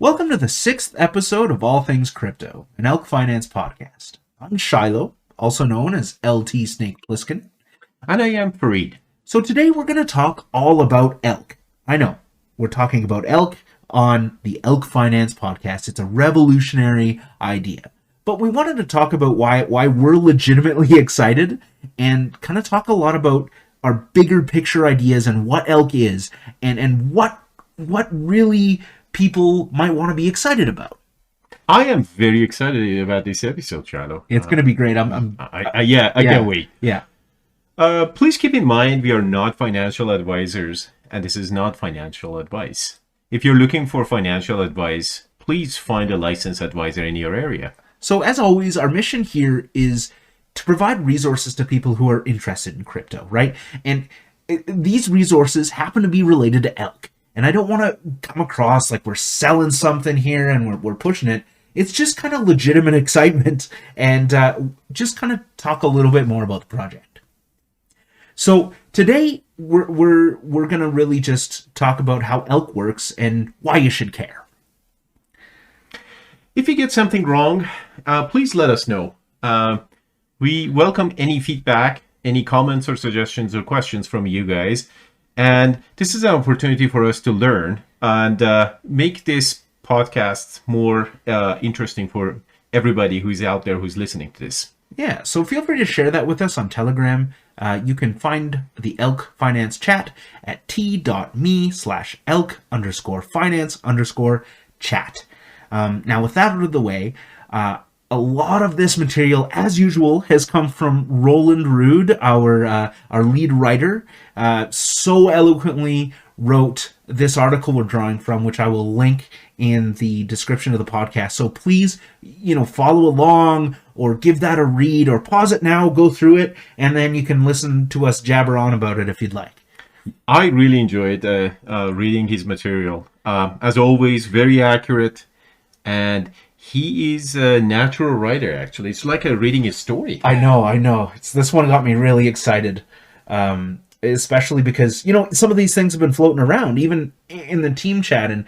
Welcome to the 6th episode of All Things Crypto, an Elk Finance podcast. I'm Shiloh, also known as LT Snake Plissken. And I am Fareed. So today we're going to talk all about elk. I know, we're talking about elk on the Elk Finance podcast. It's a revolutionary idea. But we wanted to talk about why we're legitimately excited and kind of talk a lot about our bigger picture ideas and what elk is and what really people might want to be excited about. I am very excited about this episode, Shiloh. It's going to be great. I can't wait. Yeah. Please keep in mind we are not financial advisors, and this is not financial advice. If you're looking for financial advice, please find a licensed advisor in your area. So as always, our mission here is to provide resources to people who are interested in crypto, right? And these resources happen to be related to elk. And I don't want to come across like we're selling something here and we're pushing it. It's just kind of legitimate excitement and just kind of talk a little bit more about the project. So today we're going to really just talk about how elk works and why you should care. If you get something wrong, please let us know. We welcome any feedback, any comments or suggestions or questions from you guys. And this is an opportunity for us to learn and make this podcast more interesting for everybody who's out there who's listening to this. Yeah, so feel free to share that with us on Telegram. You can find the Elk Finance chat at t.me/elk_finance_chat. Now, with that out of the way, a lot of this material, as usual, has come from Roland Rude, our lead writer. So eloquently wrote this article we're drawing from, which I will link in the description of the podcast. So please, follow along or give that a read or pause it now, go through it, and then you can listen to us jabber on about it if you'd like. I really enjoyed reading his material. As always, very accurate, and he is a natural writer, actually. It's like reading a story. I know. This one got me really excited, especially because, some of these things have been floating around, even in the team chat. And,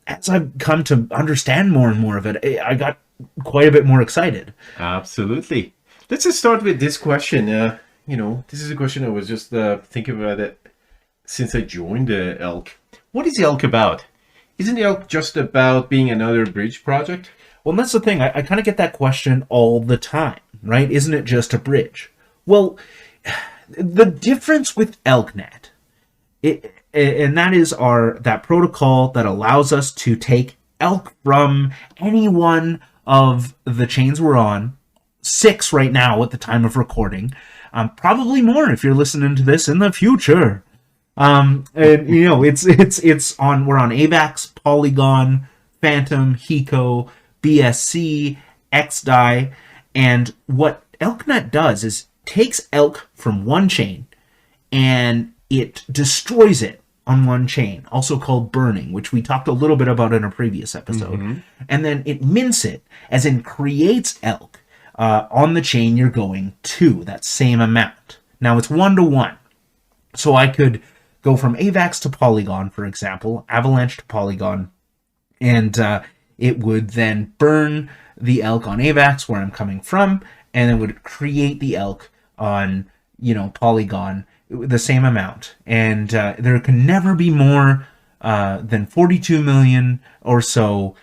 as I've come to understand more and more of it, I got quite a bit more excited. Absolutely. Let's just start with this question. This is a question I was just thinking about it since I joined Elk. What is Elk about? Isn't Elk just about being another bridge project? Well, that's the thing. I kind of get that question all the time, right? Isn't it just a bridge? Well, the difference with ElkNet, and that is that protocol that allows us to take elk from any one of the chains we're on, 6 right now at the time of recording, probably more if you're listening to this in the future. And it's on, we're on AVAX, Polygon, Phantom, Hiko, BSC, XDAI, and what ElkNet does is takes elk from one chain and it destroys it on one chain, also called burning, which we talked a little bit about in a previous episode. Mm-hmm. And then it mints it, as in creates elk on the chain you're going to, that same amount. Now it's 1-to-1. So I could go from AVAX to Polygon, for example, Avalanche to Polygon, and it would then burn the elk on AVAX where I'm coming from, and it would create the elk on, Polygon, the same amount. And there can never be more than 42 million or so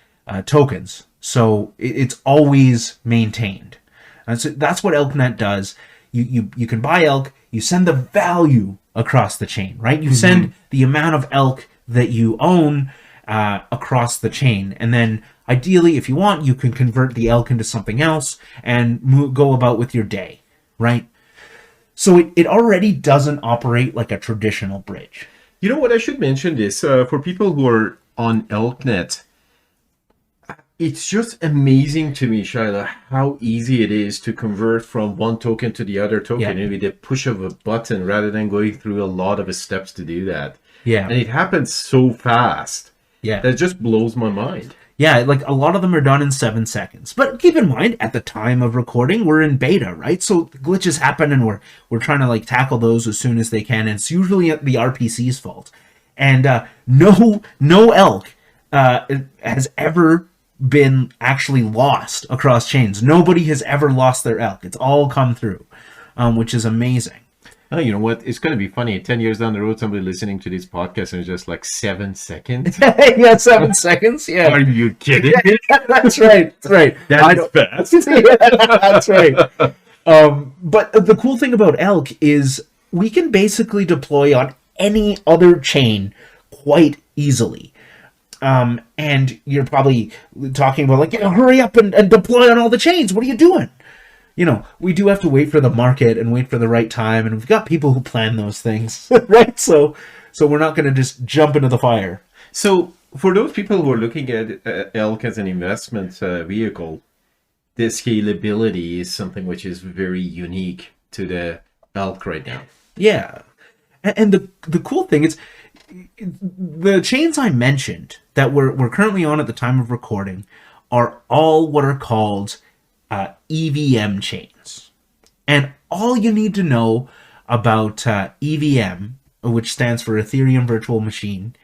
tokens. So it's always maintained. And so that's what ElkNet does. You can buy elk, you send the value across the chain, right? You send the amount of elk that you own across the chain. And then ideally, if you want, you can convert the elk into something else and go about with your day, right? So it already doesn't operate like a traditional bridge. You know what? I should mention this for people who are on ElkNet. It's just amazing to me, Shiloh, how easy it is to convert from one token to the other token with the push of a button rather than going through a lot of steps to do that. Yeah. And it happens so fast. Yeah. That just blows my mind. Yeah, like a lot of them are done in 7 seconds. But keep in mind, at the time of recording, we're in beta, right? So glitches happen and we're trying to tackle those as soon as they can. And it's usually the RPC's fault. And no elk has ever been actually lost across chains. Nobody has ever lost their elk. It's all come through, which is amazing. Oh, you know what? It's going to be funny. 10 years down the road, somebody listening to this podcast and it's just like 7 seconds. Yeah, 7 seconds. Yeah. Are you kidding? That's right. That's right. That's fast. Yeah, that's right. But the cool thing about elk is we can basically deploy on any other chain quite easily. And you're probably talking about like, yeah, hurry up and deploy on all the chains. What are you doing? You know, we do have to wait for the market and wait for the right time, and we've got people who plan those things, right? So we're not going to just jump into the fire. So for those people who are looking at elk as an investment vehicle, the scalability is something which is very unique to the elk right now. Yeah. And the cool thing is, the chains I mentioned that we're currently on at the time of recording are all what are called EVM chains. And all you need to know about EVM, which stands for Ethereum Virtual Machine,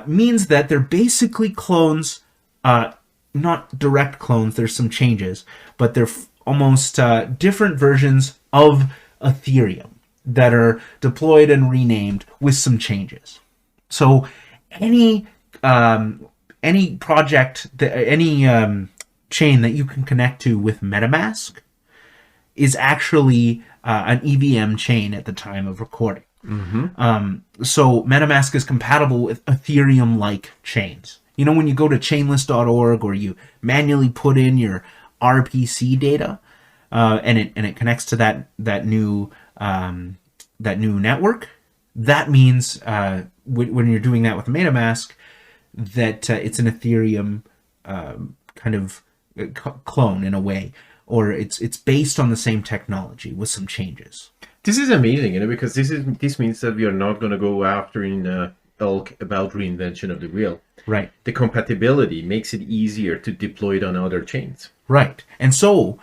means that they're basically clones, not direct clones, there's some changes, but they're almost different versions of Ethereum that are deployed and renamed with some changes. So any project, any chain that you can connect to with MetaMask is actually an EVM chain at the time of recording. Mm-hmm. So MetaMask is compatible with Ethereum-like chains. You know, when you go to chainlist.org or you manually put in your RPC data, and it connects to that new network, that means when you're doing that with MetaMask, that it's an Ethereum kind of clone in a way, or it's based on the same technology with some changes. This is amazing, you know, because this means that we are not going to go after in elk about reinvention of the wheel. Right. The compatibility makes it easier to deploy it on other chains. Right. And so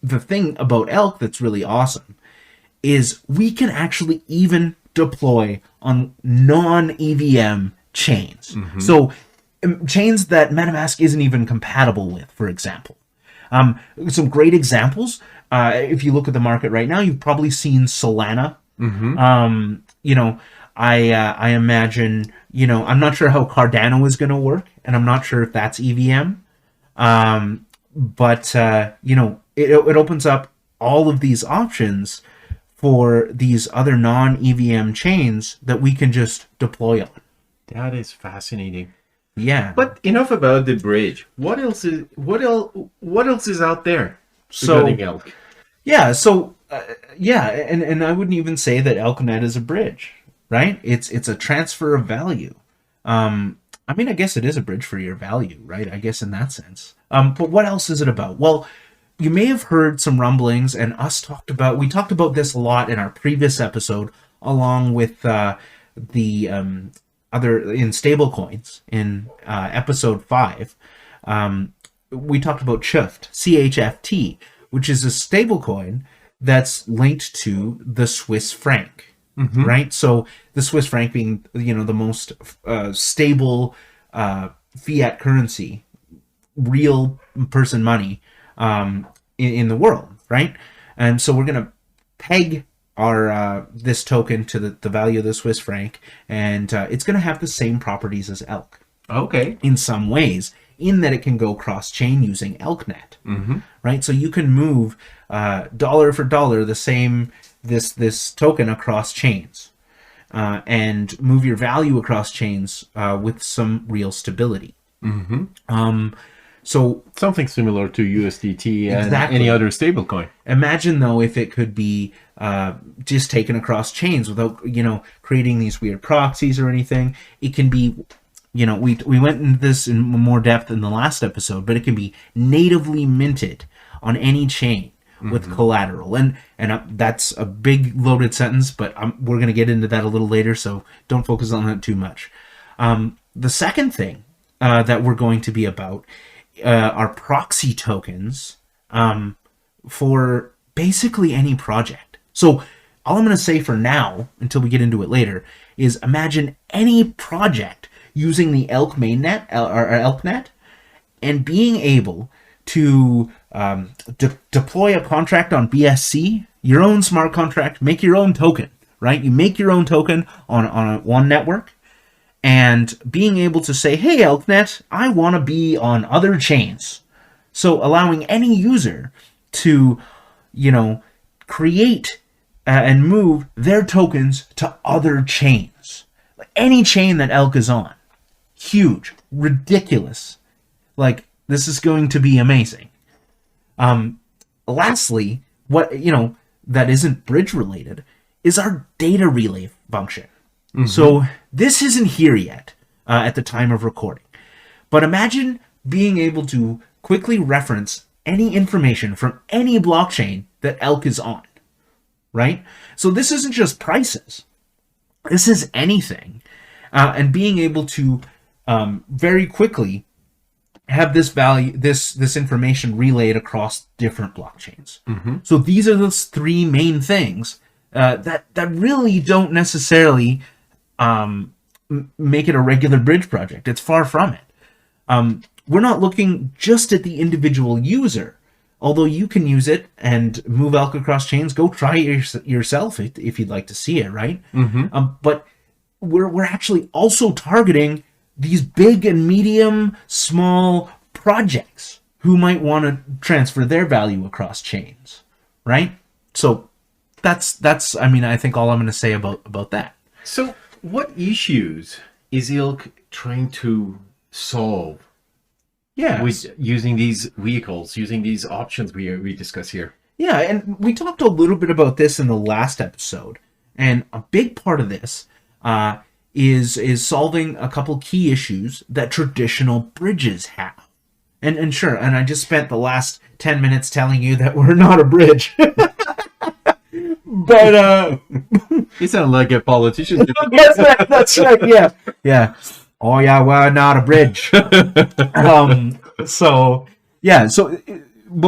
the thing about elk that's really awesome is we can actually even deploy on non-EVM chains. Mm-hmm. So chains that MetaMask isn't even compatible with, for example. Some great examples. If you look at the market right now, you've probably seen Solana. Mm-hmm. You know, I imagine, you know, I'm not sure how Cardano is going to work, and I'm not sure if that's EVM. But you know, it opens up all of these options for these other non-EVM chains that we can just deploy on. That is fascinating. Yeah. But enough about the bridge. What else is out there regarding elk? Yeah. So yeah, and I wouldn't even say that ElkNet is a bridge, right? It's a transfer of value. I mean, I guess it is a bridge for your value, right? I guess in that sense. But what else is it about? Well, you may have heard some rumblings, and we talked about this a lot in our previous episode, along with the other in stablecoins in episode 5. We talked about CHFT, which is a stablecoin that's linked to the Swiss franc, Mm-hmm. right? So the Swiss franc being, you know, the most stable fiat currency, real person money in the world, right? And so we're going to peg our this token to the value of the Swiss franc, and it's going to have the same properties as elk. Okay. In some ways, in that it can go cross-chain using ElkNet, Mm-hmm. right? So you can move dollar for dollar the same this token across chains, and move your value across chains with some real stability. Mm-hmm. So something similar to USDT and Exactly. any other stablecoin. imagine though if it could be just taken across chains without, you know, creating these weird proxies or anything. It can be, you know, we went into this in more depth in the last episode, but it can be natively minted on any chain with collateral, and that's a big loaded sentence, but we're going to get into that a little later, so don't focus on that too much. The second thing that we're going to be about are proxy tokens for basically any project. So all I'm going to say for now, until we get into it later, is imagine any project using the Elk mainnet or ElkNet, and being able to deploy a contract on BSC, your own smart contract, make your own token, right? You make your own token on one network, and being able to say, hey, ElkNet, I want to be on other chains. So allowing any user to, create and move their tokens to other chains. Like any chain that Elk is on. Huge. Ridiculous. Like, this is going to be amazing. Lastly, what, that isn't bridge related is our data relay function. Mm-hmm. So this isn't here yet at the time of recording. But imagine being able to quickly reference any information from any blockchain that Elk is on, right? So this isn't just prices. This is anything. And being able to very quickly have this value, this information relayed across different blockchains. Mm-hmm. So these are the three main things that really don't necessarily make it a regular bridge project. It's far from it. We're not looking just at the individual user, although you can use it and move Elk across chains. Go try it yourself if you'd like to see it, right? Mm-hmm. But we're actually also targeting these big and medium, small projects who might want to transfer their value across chains, right? So that's I think all I'm going to say about that. So what issues is Elk trying to solve? Yeah, with using these vehicles, using these options we discuss here. Yeah, and we talked a little bit about this in the last episode, and a big part of this is solving a couple key issues that traditional bridges have. And sure, and I just spent the last 10 minutes telling you that we're not a bridge. But you sound like a politician. That's right. Yeah. Oh yeah, we're not a bridge. But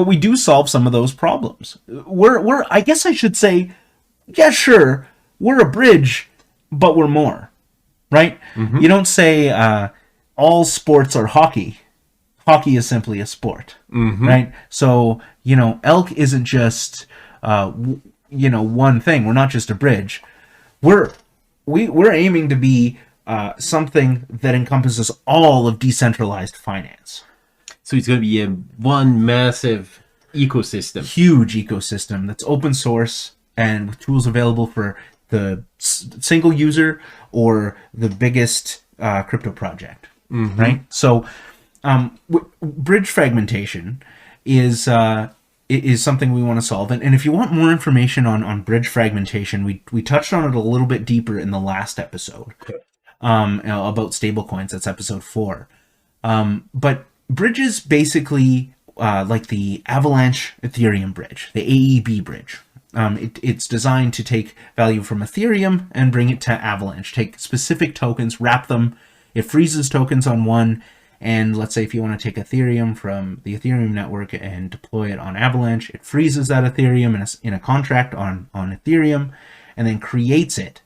we do solve some of those problems. We're I guess I should say, yeah, sure, we're a bridge, but we're more, right? Mm-hmm. You don't say all sports are hockey. Hockey is simply a sport, mm-hmm. right? So Elk isn't just one thing. We're not just a bridge. We're aiming to be something that encompasses all of decentralized finance. So it's going to be one massive ecosystem. Huge ecosystem that's open source and with tools available for the single user or the biggest crypto project, mm-hmm. right? So bridge fragmentation is something we want to solve. And if you want more information on bridge fragmentation, we touched on it a little bit deeper in the last episode. Okay. About stablecoins. That's episode 4. But bridges basically like the Avalanche Ethereum Bridge, the AEB Bridge. It's designed to take value from Ethereum and bring it to Avalanche. Take specific tokens, wrap them. It freezes tokens on one. And let's say if you want to take Ethereum from the Ethereum network and deploy it on Avalanche, it freezes that Ethereum in a contract on Ethereum and then creates it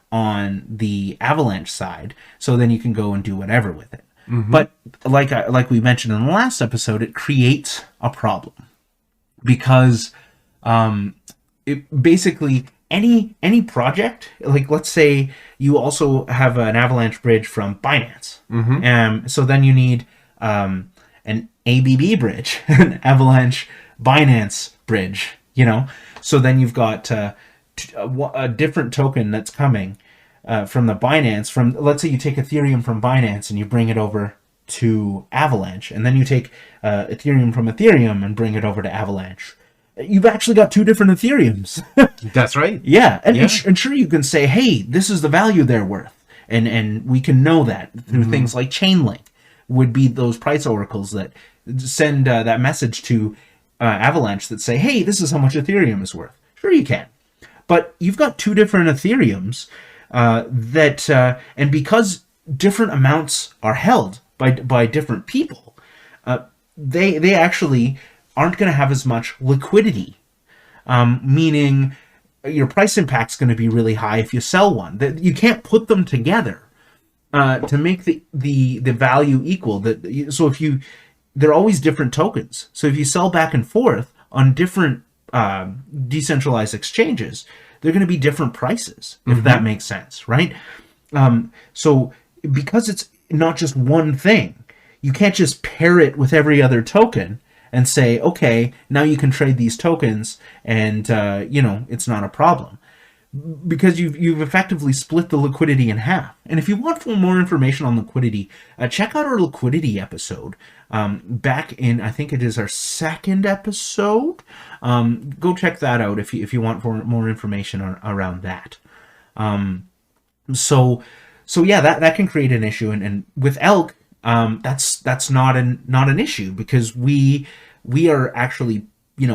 on the Avalanche side, so then you can go and do whatever with it. Mm-hmm. But like we mentioned in the last episode, it creates a problem because it basically any project, like let's say you also have an Avalanche bridge from Binance, mm-hmm. So then you need an ABB bridge, an Avalanche Binance bridge, so then you've got a different token that's coming from the Binance. Let's say you take Ethereum from Binance and you bring it over to Avalanche, and then you take Ethereum from Ethereum and bring it over to Avalanche. You've actually got two different Ethereums. That's right. Yeah, and sure you can say, hey, this is the value they're worth, and we can know that through mm-hmm. things like Chainlink would be those price oracles that send that message to Avalanche that say, hey, this is how much Ethereum is worth. Sure you can. But you've got two different Ethereums and because different amounts are held by different people, they actually aren't going to have as much liquidity, meaning your price impact's going to be really high if you sell one. You can't put them together to make the value equal. So if you, they're always different tokens. So if you sell back and forth on different decentralized exchanges, they're going to be different prices, if that makes sense, right? So because it's not just one thing, you can't just pair it with every other token and say, okay, now you can trade these tokens, and it's not a problem, because you've effectively split the liquidity in half. And if you want more information on liquidity, check out our liquidity episode back in, I think it is our second episode. Go check that out if you want more information around that. So yeah, that can create an issue, and with Elk, that's not an issue, because we are actually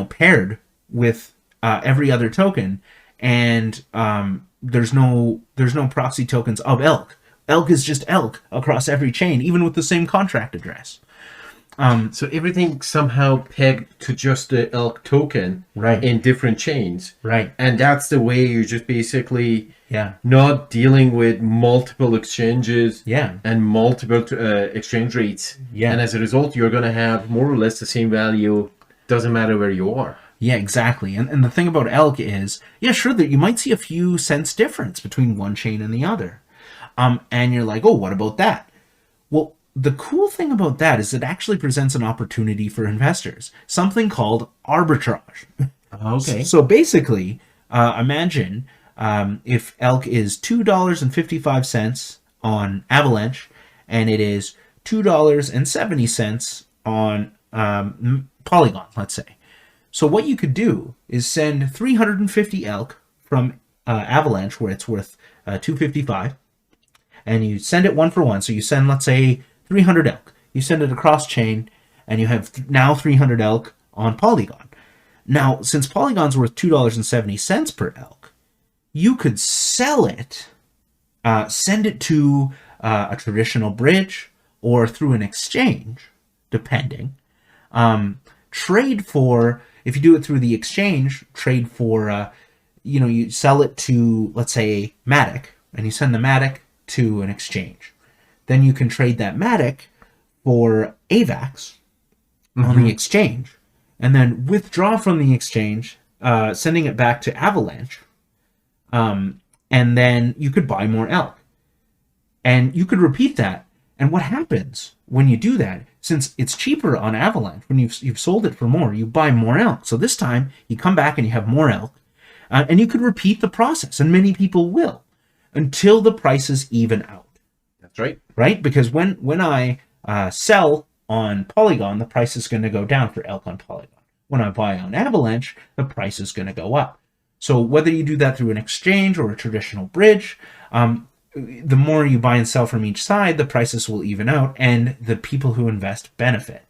paired with every other token, and there's no proxy tokens of Elk. Elk is just Elk across every chain, even with the same contract address. So everything somehow pegged to just the Elk token, right, in different chains, right, and that's the way you're just basically yeah, not dealing with multiple exchanges, yeah, and multiple exchange rates, yeah, and as a result, you're going to have more or less the same value. Doesn't matter where you are. Yeah, exactly. And the thing about Elk is, yeah, sure, that you might see a few cents difference between one chain and the other, and you're like, oh, what about that? Well, the cool thing about that is it actually presents an opportunity for investors, something called arbitrage. Okay. So basically, imagine if Elk is $2.55 on Avalanche, and it is $2.70 on Polygon, let's say. So what you could do is send 350 Elk from Avalanche, where it's worth $2.55, and you send it one for one. So you send, let's say, 300 Elk. You send it across chain, and you have now 300 Elk on Polygon. Now, since Polygon's worth $2.70 per Elk, you could sell it, send it to a traditional bridge or through an exchange, depending. Trade for, if you do it through the exchange, trade for, you sell it to, let's say, Matic, and you send the Matic to an exchange. Then you can trade that Matic for AVAX on the exchange, and then withdraw from the exchange, sending it back to Avalanche, and then you could buy more Elk. And you could repeat that. And what happens when you do that, since it's cheaper on Avalanche, when you've sold it for more, you buy more Elk. So this time, you come back and you have more Elk, and you could repeat the process, and many people will, until the prices even out. That's right. Right? Because when I sell on Polygon, the price is going to go down for Elk on Polygon. When I buy on Avalanche, the price is going to go up. So whether you do that through an exchange or a traditional bridge, the more you buy and sell from each side, the prices will even out, and the people who invest benefit.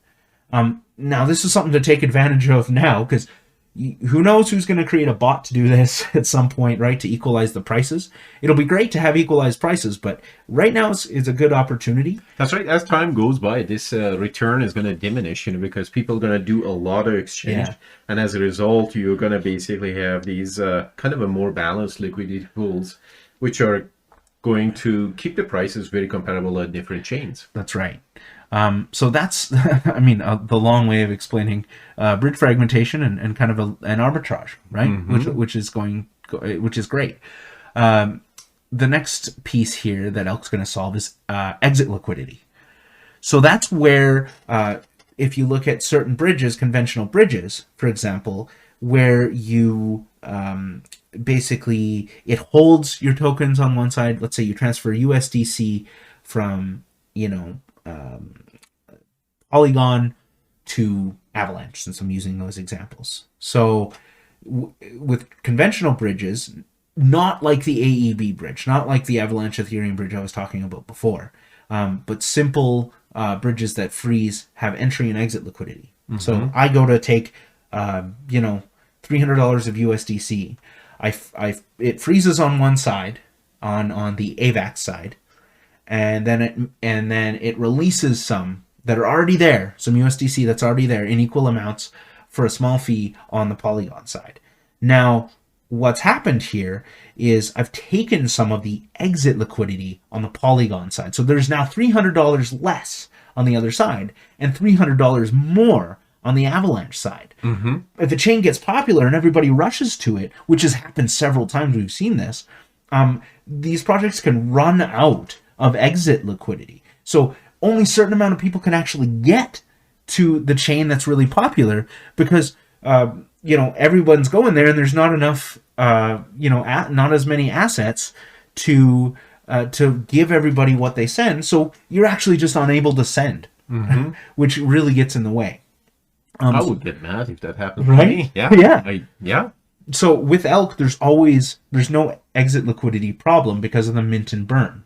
Now, this is something to take advantage of now, because who knows who's going to create a bot to do this at some point, right, to equalize the prices. It'll be great to have equalized prices, but right now it's a good opportunity. That's right. As time goes by, this return is going to diminish, because people are going to do a lot of exchange, and as a result, you're going to basically have these kind of a more balanced liquidity pools, which are going to keep the prices very comparable at different chains. That's right. So that's, I mean, the long way of explaining bridge fragmentation and kind of an arbitrage, right? Which is great. The next piece here that Elk's going to solve is exit liquidity. So that's where, if you look at certain bridges, conventional bridges, for example, where you basically, it holds your tokens on one side. Let's say you transfer USDC from, Polygon to Avalanche, since I'm using those examples. So with conventional bridges, not like the AEB bridge, not like the Avalanche Ethereum bridge I was talking about before, but simple bridges that freeze, have entry and exit liquidity. So I go to take, $300 of USDC. It freezes on one side, on the AVAX side, and then it releases some that are already there, some USDC that's already there in equal amounts for a small fee on the Polygon side. Now, what's happened here is I've taken some of the exit liquidity on the Polygon side. So there's now $300 less on the other side and $300 more on the Avalanche side. Mm-hmm. If the chain gets popular and everybody rushes to it, which has happened several times, we've seen this, these projects can run out of exit liquidity. So only a certain amount of people can actually get to the chain that's really popular because, everyone's going there and there's not enough, not as many assets to give everybody what they send. So you're actually just unable to send, which really gets in the way. I would get mad if that happened right? to me. Yeah. Yeah. So with Elk, there's no exit liquidity problem because of the mint and burn.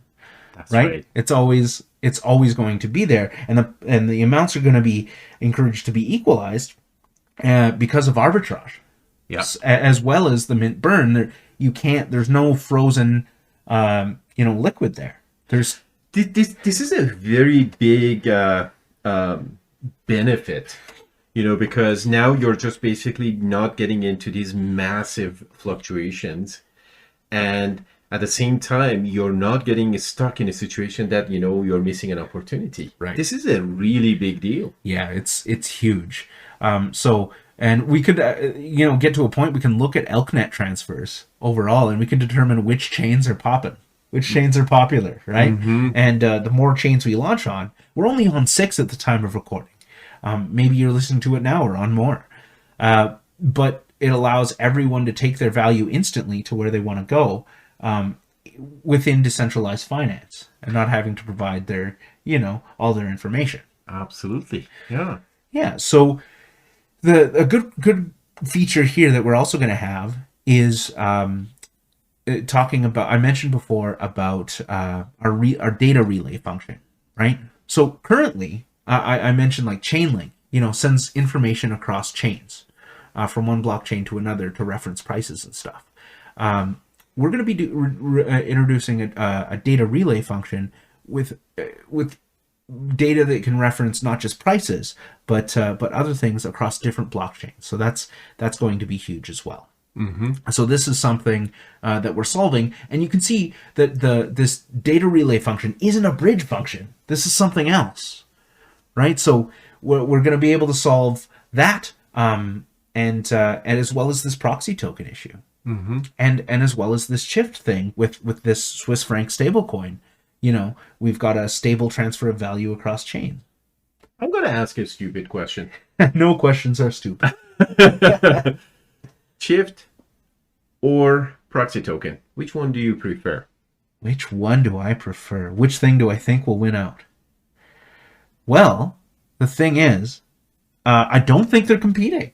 That's right. It's always going to be there, and the amounts are going to be encouraged to be equalized because of arbitrage. Yeah. As well as the mint burn, there's no frozen liquid there. There's this is a very big benefit, because now you're just basically not getting into these massive fluctuations, and at the same time you're not getting stuck in a situation that you're missing an opportunity. Right. This is a really big deal. Yeah, it's huge. And we could get to a point we can look at ElkNet transfers overall, and we can determine which chains are popping, which chains are popular, right? And the more chains we launch on, we're only on 6 at the time of recording. Maybe you're listening to it now, we're on more. But it allows everyone to take their value instantly to where they want to go within decentralized finance and not having to provide their, all their information. Absolutely. Yeah. Yeah. So a good feature here that we're also going to have is talking about, I mentioned before about our data relay function, right? So currently, I mentioned like Chainlink, sends information across chains from one blockchain to another to reference prices and stuff. We're going to be introducing a data relay function with data that can reference not just prices, but other things across different blockchains. So that's going to be huge as well. So this is something that we're solving, and you can see that this data relay function isn't a bridge function. This is something else, right? So we're going to be able to solve that, and as well as this proxy token issue. And as well as this shift thing with this Swiss franc stablecoin, we've got a stable transfer of value across chain. I'm going to ask a stupid question. No questions are stupid. Shift or proxy token? Which one do you prefer? Which one do I prefer? Which thing do I think will win out? Well, the thing is, I don't think they're competing.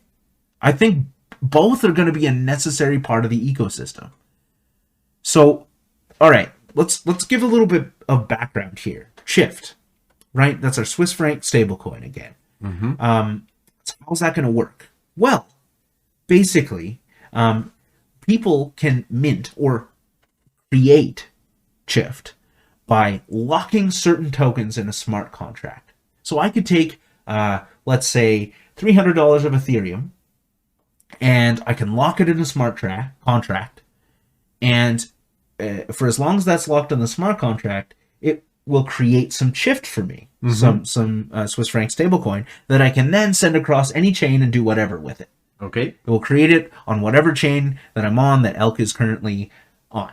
I think both are going to be a necessary part of the ecosystem. So, all right, let's give a little bit of background here. Shift, right? That's our Swiss franc stablecoin again. How's that going to work? Well, basically, people can mint or create Shift by locking certain tokens in a smart contract. So I could take, let's say, $300 of Ethereum, and I can lock it in a smart contract, and for as long as that's locked in the smart contract, it will create some Shift for me, some Swiss franc stablecoin that I can then send across any chain and do whatever with it. Okay. It will create it on whatever chain that I'm on that Elk is currently on.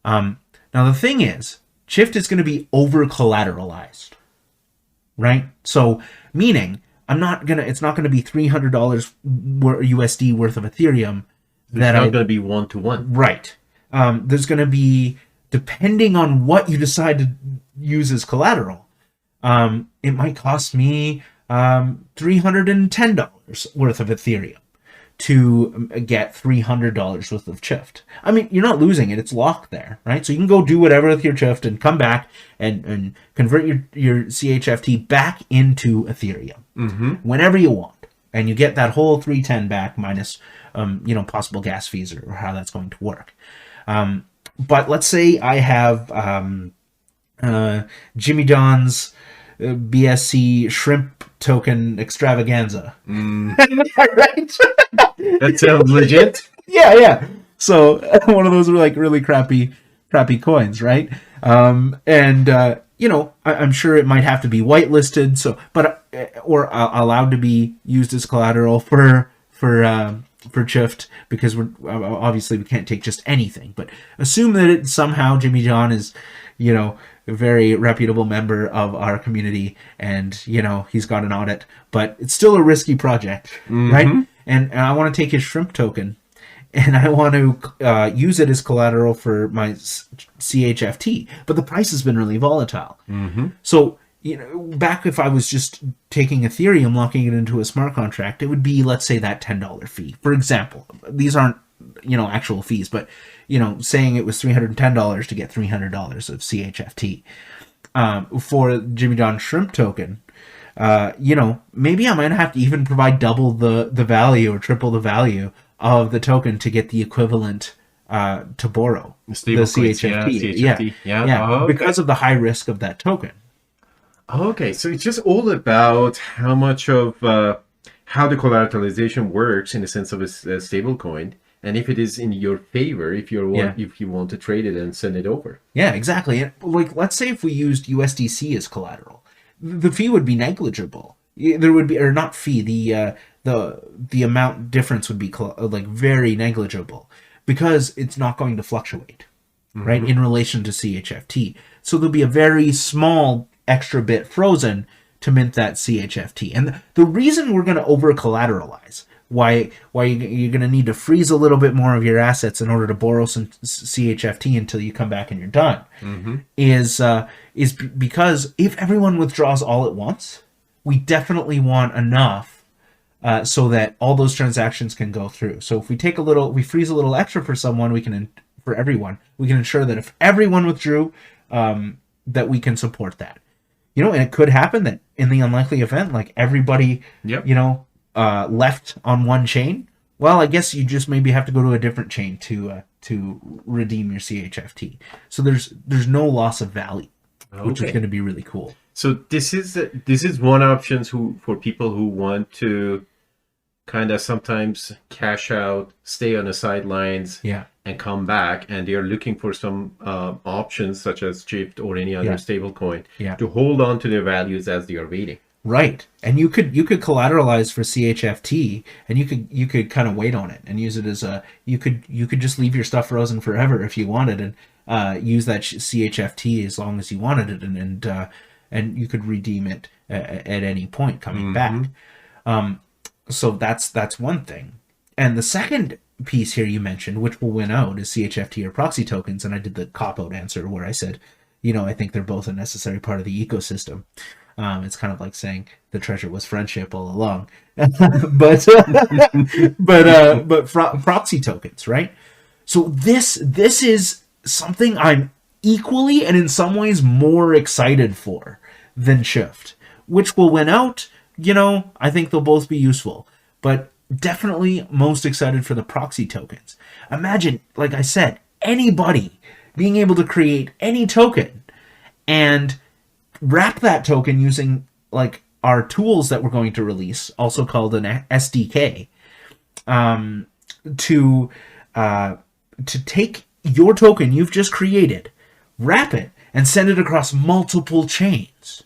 Now the thing is, Shift is going to be over collateralized, right? So meaning it's not going to be $300 USD worth of Ethereum. It's not going to be 1-to-1. Right. There's going to be, depending on what you decide to use as collateral, it might cost me $310 worth of Ethereum to get $300 worth of Shift. I mean, you're not losing it. It's locked there, right? So you can go do whatever with your Shift and come back and convert your CHFT back into Ethereum whenever you want. And you get that whole 310 back minus, possible gas fees or how that's going to work. But let's say I have Jimmy John's BSC shrimp token extravaganza. Right? That sounds legit. Yeah. So one of those were like really crappy coins, right? I'm sure it might have to be whitelisted, so or allowed to be used as collateral for Chift, because we're obviously we can't take just anything. But assume that it somehow Jimmy John is, a very reputable member of our community, and he's got an audit, but it's still a risky project, right? And I want to take his shrimp token, and I want to use it as collateral for my CHFT, but the price has been really volatile. So back if I was just taking Ethereum, locking it into a smart contract, it would be, let's say, that $10 fee, for example. These aren't actual fees, but saying it was $310 to get $300 of CHFT. For Jimmy John Shrimp token, maybe I might have to even provide double the value or triple the value of the token to get the equivalent to borrow the CHFT. Because of the high risk of that token. Okay, so it's just all about how much of how the collateralization works in the sense of a stable coin, and if it is in your favor, if you want to trade it and send it over. Yeah, exactly. And, like, let's say if we used USDC as collateral, the fee would be negligible. There would be, or not fee, the amount difference would be like very negligible, because it's not going to fluctuate, right, in relation to CHFT. So there'll be a very small extra bit frozen to mint that CHFT. And the reason we're going to over collateralize, why you're going to need to freeze a little bit more of your assets in order to borrow some CHFT until you come back and you're done, is because if everyone withdraws all at once, we definitely want enough so that all those transactions can go through. So if we freeze a little extra for someone, for everyone, we can ensure that if everyone withdrew, that we can support that. And it could happen that in the unlikely event, like everybody, left on one chain. Well, I guess you just maybe have to go to a different chain to redeem your CHFT. So there's no loss of value, which is going to be really cool. So this is one option for people who want to kind of sometimes cash out, stay on the sidelines, and come back, and they are looking for some options such as Shift or any other stable coin to hold on to their values as they are waiting. Right, and you could collateralize for CHFT, and you could kind of wait on it and use it as you could just leave your stuff frozen forever if you wanted, and use that CHFT as long as you wanted it, and you could redeem it at any point coming back. So that's one thing. And the second piece here you mentioned, which will win out, is CHFT or Proxy Tokens, and I did the cop-out answer where I said, I think they're both a necessary part of the ecosystem. It's kind of like saying the treasure was friendship all along, but Proxy Tokens, right? So this is something I'm equally and in some ways more excited for than Shift. Which will win out? I think they'll both be useful, but definitely most excited for the Proxy Tokens. Imagine, like I said, anybody being able to create any token and wrap that token using like our tools that we're going to release, also called an SDK, to take your token you've just created, wrap it, and send it across multiple chains,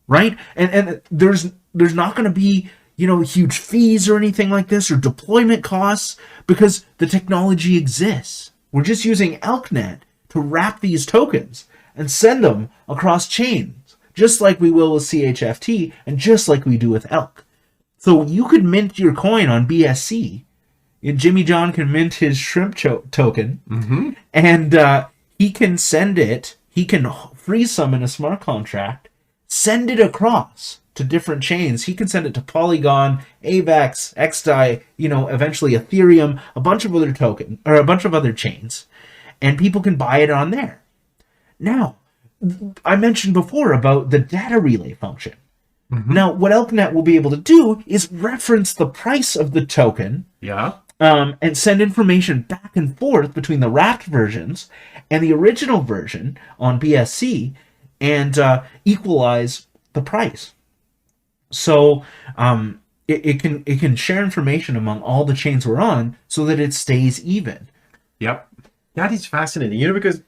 right? And there's not going to be huge fees or anything like this, or deployment costs, because the technology exists. We're just using ElkNet to wrap these tokens and send them across chains, just like we will with CHFT and just like we do with Elk. So you could mint your coin on BSC, and Jimmy John can mint his shrimp token, and he can send it, he can freeze some in a smart contract, send it across to different chains. He can send it to Polygon, AVAX, XDAI, eventually Ethereum, a bunch of other chains, and people can buy it on there. Now, I mentioned before about the data relay function. Now, what ElkNet will be able to do is reference the price of the token, and send information back and forth between the wrapped versions and the original version on BSC, and equalize the price. So it can share information among all the chains we're on so that it stays even. Yep. That is fascinating, because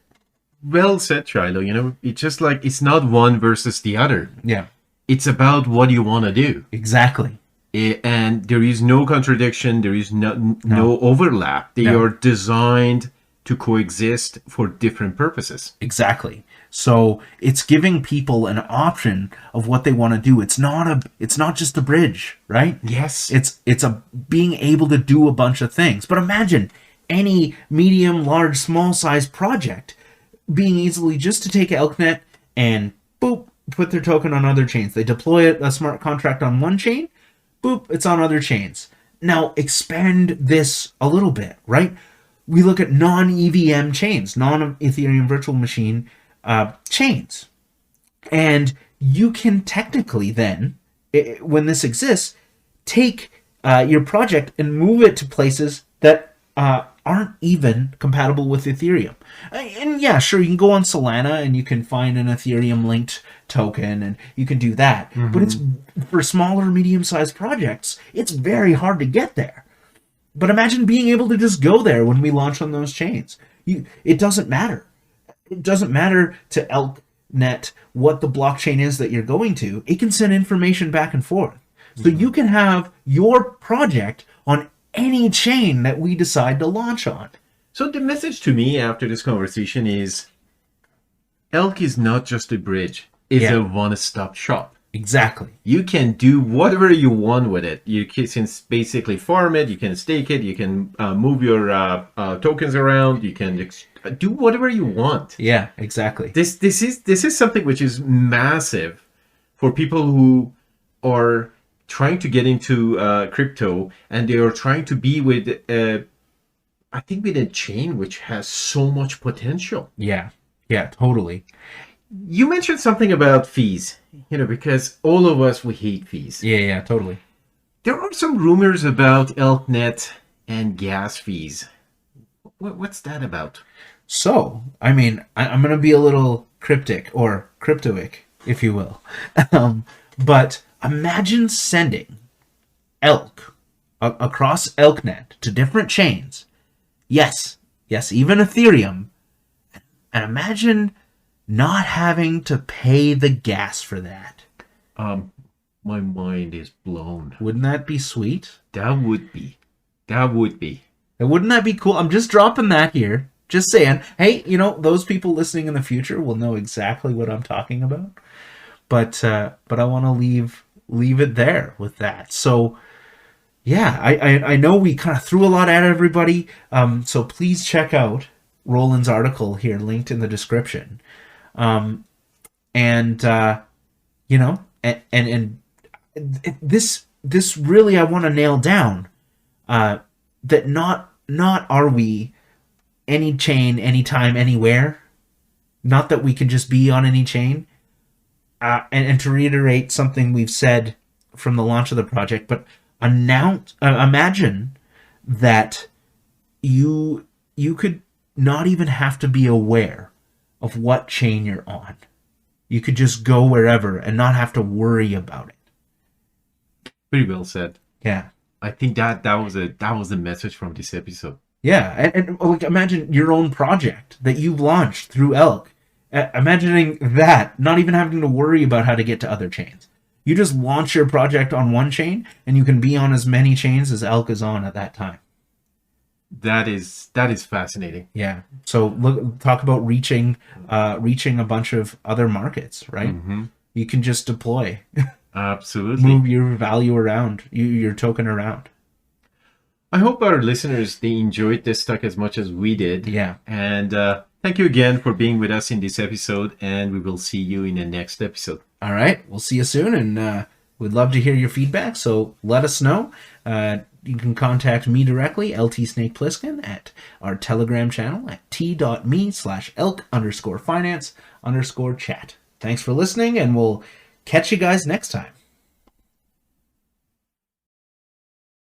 well said, Shiloh. It's just like it's not one versus the other. Yeah, It's about what you want to do. exactly. And there is no contradiction. There is no overlap. They No. are designed to coexist for different purposes. Exactly. So it's giving people an option of what they want to do. It's not just a bridge, right? Yes. It's a being able to do a bunch of things. But imagine any medium, large, small size project being easily just to take ElkNet and boop, put their token on other chains. They deploy it, a smart contract on one chain, boop, it's on other chains. Now expand this a little bit, right? We look at non-EVM chains, non-Ethereum virtual machine chains. And you can technically then, when this exists, take your project and move it to places that aren't even compatible with Ethereum. And yeah, sure, you can go on Solana and you can find an Ethereum linked token and you can do that. Mm-hmm. But it's for smaller, medium-sized projects, it's very hard to get there. But imagine being able to just go there when we launch on those chains. It doesn't matter. It doesn't matter to ElkNet what the blockchain is that you're going to. It can send information back and forth. So you can have your project on any chain that we decide to launch on. So the message to me after this conversation is Elk is not just a bridge. It's a one-stop shop. Exactly. You can do whatever you want with it. You can basically farm it. You can stake it. You can move your tokens around. You can do whatever you want. Yeah, exactly. This is something which is massive for people who are trying to get into crypto, and they are trying to be with, I think, with a chain which has so much potential. Yeah, totally. You mentioned something about fees, because all of us, we hate fees. Yeah, totally. There are some rumors about ElkNet and gas fees. What's that about? So, I mean, I'm going to be a little cryptic, or cryptoic, if you will. But imagine sending Elk across ElkNet to different chains. Yes, even Ethereum. And imagine not having to pay the gas for that. My mind is blown. Wouldn't that be sweet? That would be. And wouldn't that be cool? I'm just dropping that here. Just saying. Hey, those people listening in the future will know exactly what I'm talking about. But I want to leave it there with that. So, yeah, I know we kind of threw a lot at everybody. So please check out Roland's article here, linked in the description. And this really, I want to nail down that not are we any chain, anytime, anywhere. Not that we can just be on any chain. And to reiterate something we've said from the launch of the project, but imagine that you could not even have to be aware of what chain you're on. You could just go wherever and not have to worry about it. Pretty well said. Yeah. I think that was the message from this episode. Yeah, and like imagine your own project that you launched through Elk. Imagining that, not even having to worry about how to get to other chains. You just launch your project on one chain, and you can be on as many chains as Elk is on at that time. That is fascinating. Yeah. So talk about reaching a bunch of other markets, right? Mm-hmm. You can just deploy. Absolutely. Move your value around, your token around. I hope our listeners, they enjoyed this talk as much as we did. Yeah. And thank you again for being with us in this episode, and we will see you in the next episode. All right. We'll see you soon, and we'd love to hear your feedback, so let us know. You can contact me directly, LTSnakePliskin, at our Telegram channel at t.me/elk_finance_chat. Thanks for listening, and we'll catch you guys next time.